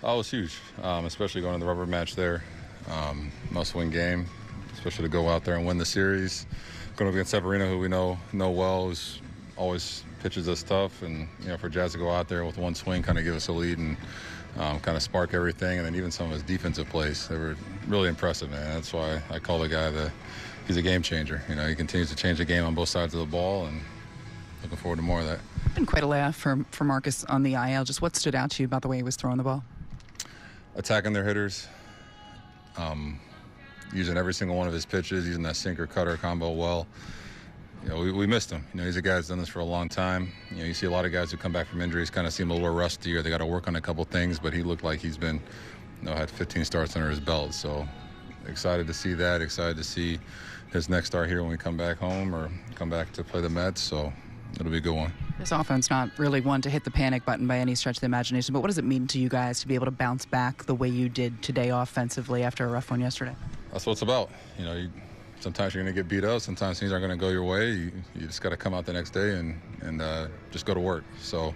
Oh, it was huge, especially going to the rubber match there. Must-win game, especially to go out there and win the series. Going up against Severino, who we know well, who's always pitches us tough, and for Jazz to go out there with one swing, kind of give us a lead and kind of spark everything, and then even some of his defensive plays, they were really impressive, man. That's why I call the guy he's a game changer. He continues to change the game on both sides of the ball, and looking forward to more of that. Been quite a laugh for Marcus on the IL. Just what stood out to you about the way he was throwing the ball? Attacking their hitters, using every single one of his pitches, using that sinker cutter combo well. We missed him. He's a guy that's done this for a long time. You see a lot of guys who come back from injuries kind of seem a little rusty, or they got to work on a couple things, but he looked like he's been, had 15 starts under his belt. So excited to see that, excited to see his next start here when we come back home or come back to play the Mets. So it'll be a good one. This offense not really one to hit the panic button by any stretch of the imagination, but what does it mean to you guys to be able to bounce back the way you did today offensively after a rough one yesterday? That's what it's about. Sometimes you're going to get beat up. Sometimes things aren't going to go your way. You just got to come out the next day and just go to work. So,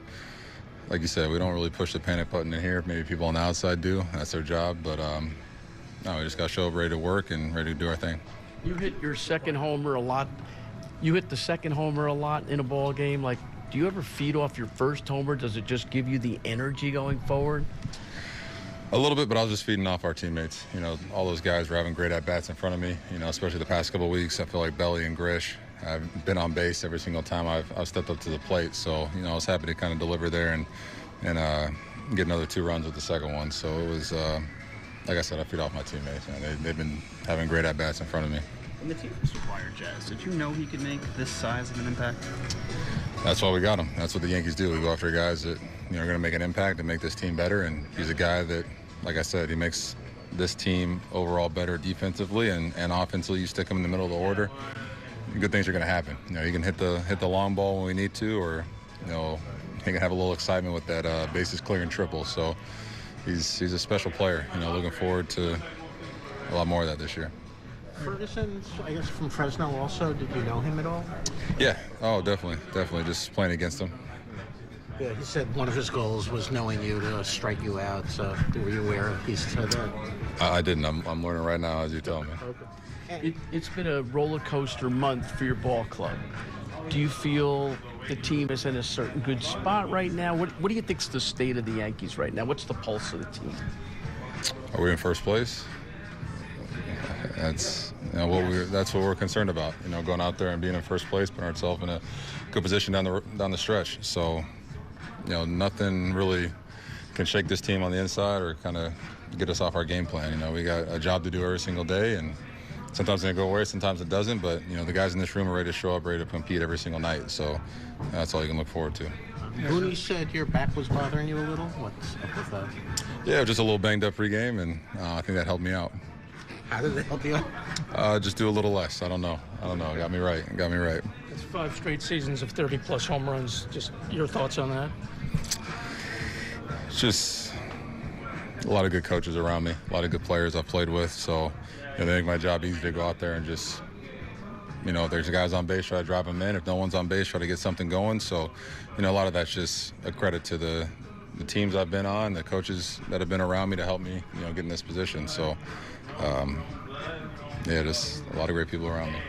like you said, we don't really push the panic button in here. Maybe people on the outside do. That's their job. But, no, we just got to show up ready to work and ready to do our thing. You hit your second homer a lot. You hit the second homer a lot in a ball game. Like, do you ever feed off your first homer? Does it just give you the energy going forward? A little bit, but I was just feeding off our teammates. All those guys were having great at-bats in front of me, especially the past couple of weeks. I feel like Belly and Grish have been on base every single time I've stepped up to the plate. So, I was happy to kind of deliver there and get another 2 runs with the second one. So it was, like I said, I feed off my teammates. They've been having great at-bats in front of me. When the team first acquired Jazz, did you know he could make this size of an impact? That's why we got him. That's what the Yankees do. We go after guys that are going to make an impact and make this team better. And he's a guy that, like I said, he makes this team overall better defensively and offensively. You stick him in the middle of the order, good things are going to happen. You can hit the long ball when we need to, or you can have a little excitement with that bases clearing triple. So he's a special player. Looking forward to a lot more of that this year. Ferguson, I guess, from Fresno also. Did you know him at all? Yeah. Oh, definitely. Just playing against him. Yeah, he said one of his goals was knowing you to strike you out. So were you aware he said that? I didn't. I'm learning right now as you tell me. Okay. It's been a roller coaster month for your ball club. Do you feel the team is in a certain good spot right now? What do you think's the state of the Yankees right now? What's the pulse of the team? Are we in first place? That's that's what we're concerned about. Going out there and being in first place, putting ourselves in a good position down the stretch. So, nothing really can shake this team on the inside or kind of get us off our game plan. We got a job to do every single day, and sometimes it go away, sometimes it doesn't. But the guys in this room are ready to show up, ready to compete every single night. So that's all you can look forward to. Booney said your back was bothering you a little. What's up with that? Yeah, just a little banged up pregame, and I think that helped me out. How did it help you out? Just do a little less. I don't know. Got me right. It's 5 straight seasons of 30-plus home runs. Just your thoughts on that? It's just a lot of good coaches around me, a lot of good players I've played with. So they make my job easy to go out there and just, if there's guys on base, try to drive them in. If no one's on base, try to get something going. So, a lot of that's just a credit to the teams I've been on, the coaches that have been around me to help me, get in this position. So, just a lot of great people around me.